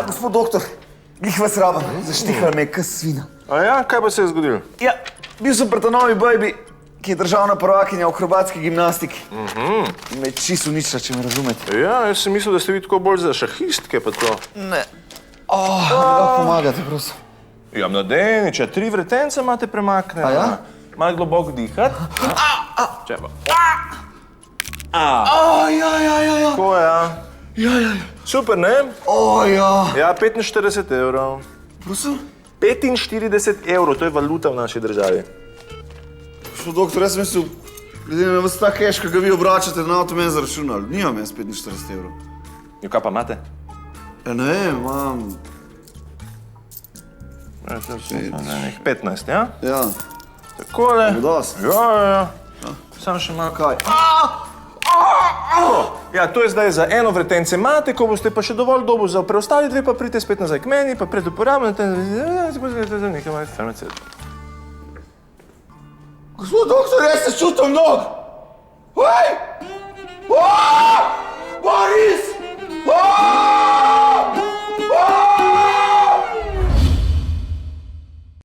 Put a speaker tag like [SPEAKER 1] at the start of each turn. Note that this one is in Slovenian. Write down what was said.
[SPEAKER 1] Gospod doktor, glih vas rabam, zaštihala me je kas svina.
[SPEAKER 2] A ja, kaj pa se je zgodilo?
[SPEAKER 1] Ja, bil sem pri ta novi bajbi, ki je državna prvakinja v akrobatski gimnastiki. Me je čisto uničila, če me razumete.
[SPEAKER 2] Ja, jaz sem mislil, da ste vi tako bolj za šahistke pa to.
[SPEAKER 1] Ne. Lahko pomagate, prosim.
[SPEAKER 2] Ja, mladeniča, 3 vretence imate premaknjene.
[SPEAKER 1] A ja?
[SPEAKER 2] Malo globoko dihati. Če pa.
[SPEAKER 1] Ja.
[SPEAKER 2] Tako je, ja.
[SPEAKER 1] Ja.
[SPEAKER 2] Super, ne?
[SPEAKER 1] Ja.
[SPEAKER 2] Ja, 45 evrov.
[SPEAKER 1] Prosim?
[SPEAKER 2] 45 evrov, to je valuta v naši državi.
[SPEAKER 1] Gospod doktor, jaz sem mislil, glede na vas ta cash, ki ga vi obračate na avto, meni zaračunali. Nimam jaz 45 evrov.
[SPEAKER 2] Jo, kaj pa imate?
[SPEAKER 1] Ja, ne vem, imam...
[SPEAKER 2] 15, ja?
[SPEAKER 1] Ja.
[SPEAKER 2] Takole.
[SPEAKER 1] Dost.
[SPEAKER 2] Ja. Sam še malo.
[SPEAKER 1] Kaj?
[SPEAKER 2] Ja, to je zdaj za eno vretence imate, ko boste pa še dovolj dobu za preostali 2, pa pridite spet nazaj k meni, pa pred uporabljate... Nekaj malo farmacevt.
[SPEAKER 1] Gospod doktor, jaz se čutim nog! Hej! Bori!